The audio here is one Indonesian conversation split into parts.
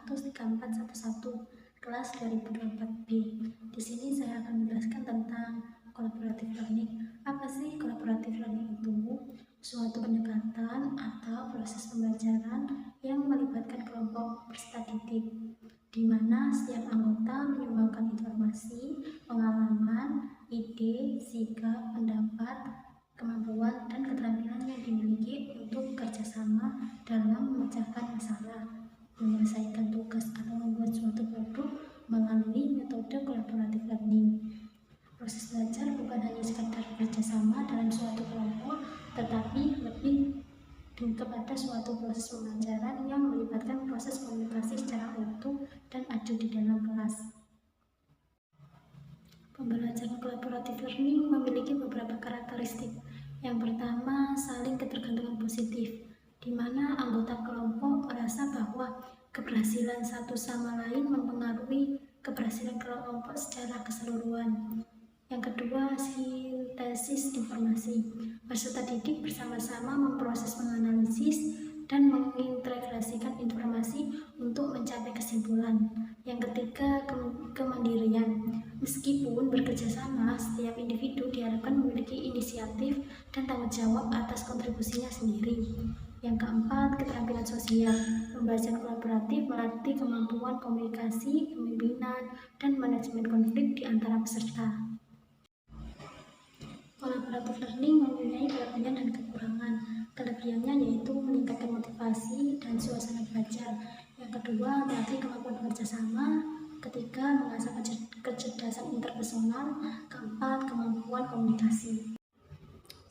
13411 kelas 2024B. Di sini saya akan menjelaskan tentang collaborative learning. Apa sih collaborative learning itu? Suatu pendekatan atau proses pembelajaran yang melibatkan kelompok peserta didik, di mana setiap anggota menyumbangkan informasi, pengalaman, ide, sikap, pendapat, kemampuan, dan keterampilan yang dimiliki untuk kerjasama dalam memecahkan masalah, menyelesaikan tugas, atau membuat suatu produk melalui metode collaborative learning. Proses belajar bukan hanya sekedar kerjasama dalam suatu kelompok, tetapi lebih kepada suatu proses pembelajaran yang melibatkan proses komunikasi secara utuh dan adil di dalam kelas. Pembelajaran collaborative learning memiliki beberapa karakteristik. Yang pertama, saling ketergantungan positif, di mana anggota kelompok merasa bahwa keberhasilan satu sama lain mempengaruhi keberhasilan kelompok secara keseluruhan. Yang kedua, sintesis informasi. Peserta didik bersama-sama memproses, menganalisis, dan mengintegrasikan informasi untuk mencapai kesimpulan. Yang ketiga, kemandirian. Meskipun bekerjasama, setiap individu diharapkan memiliki inisiatif dan tanggung jawab atas kontribusinya sendiri. Yang keempat, keterampilan sosial. Pembelajaran kolaboratif melatih kemampuan komunikasi, kepemimpinan, dan manajemen konflik di antara peserta. Collaborative learning mempunyai kelebihan dan kekurangan. Kelebihannya yaitu meningkatkan motivasi dan suasana belajar. Yang kedua, melatih kemampuan bekerjasama. Ketiga, mengasah kecerdasan interpersonal. Keempat, kemampuan komunikasi.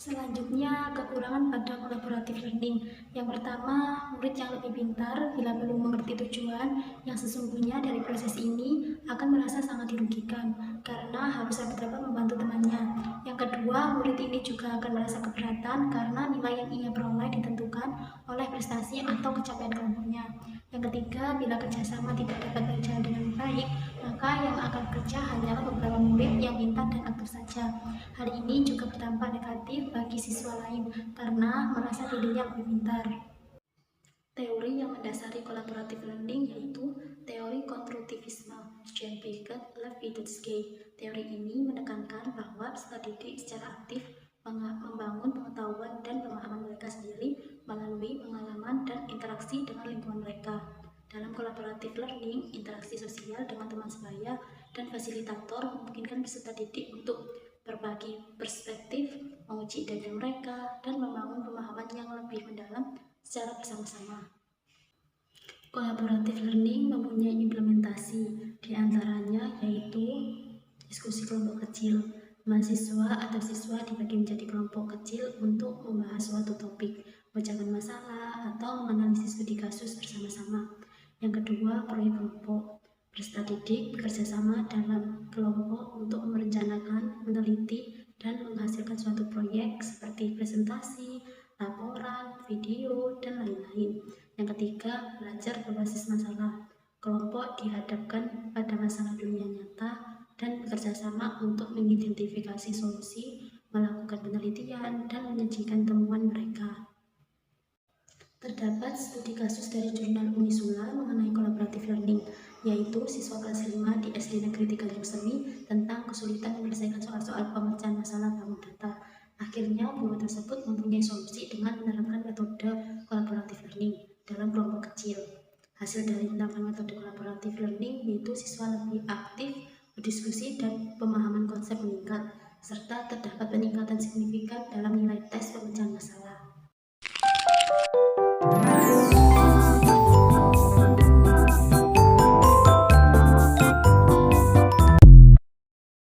Selanjutnya, kekurangan pada collaborative learning. Yang pertama, murid yang lebih pintar bila belum mengerti tujuan yang sesungguhnya dari proses ini akan merasa sangat dirugikan karena harus dapat membantu temannya. Yang kedua, murid ini juga akan merasa keberatan karena nilai yang ia peroleh ditentukan oleh prestasi atau capaian kelompoknya. Yang ketiga, bila kerjasama tidak dapat berjalan dengan baik, maka yang akan kerja hanyalah beberapa murid yang pintar dan aktif saja. Hal ini juga berdampak negatif bagi siswa lain karena merasa dirinya lebih pintar. Teori yang mendasari collaborative learning yaitu teori konstruktivisme Jean Piaget, Levitsky. Teori ini menekankan bahwa peserta didik secara aktif membangun pengetahuan dan pemahaman mereka sendiri melalui pengalaman dan interaksi dengan lingkungan mereka. Dalam collaborative learning, interaksi sosial dengan teman sebaya dan fasilitator memungkinkan peserta didik untuk berbagi perspektif, menguji ide mereka, dan membangun pemahaman yang lebih mendalam secara bersama-sama. Collaborative learning mempunyai implementasi, diantaranya yaitu diskusi kelompok kecil. Mahasiswa atau siswa dibagi menjadi kelompok kecil untuk membahas suatu topik, memecahkan masalah, atau menganalisis studi kasus bersama-sama. Yang kedua, proyek kelompok. Peserta didik bekerja sama dalam kelompok untuk merencanakan, meneliti, dan menghasilkan suatu proyek seperti presentasi, laporan, video, dan lain-lain. Yang ketiga, belajar berbasis masalah. Kelompok dihadapkan pada masalah dunia nyata dan bekerja sama untuk mengidentifikasi solusi, melakukan penelitian, dan menyajikan temuan mereka. Terdapat studi kasus dari jurnal Unisula mengenai collaborative learning, yaitu siswa kelas 5 di SD Negeri 3 Semi tentang kesulitan menyelesaikan soal-soal pemecahan masalah bangun data. Akhirnya, guru tersebut mempunyai solusi dengan menerapkan metode collaborative learning dalam kelompok kecil. Hasil dari penerapan metode collaborative learning yaitu siswa lebih aktif berdiskusi dan pemahaman konsep meningkat, serta terdapat peningkatan signifikan dalam nilai tes pemecahan masalah.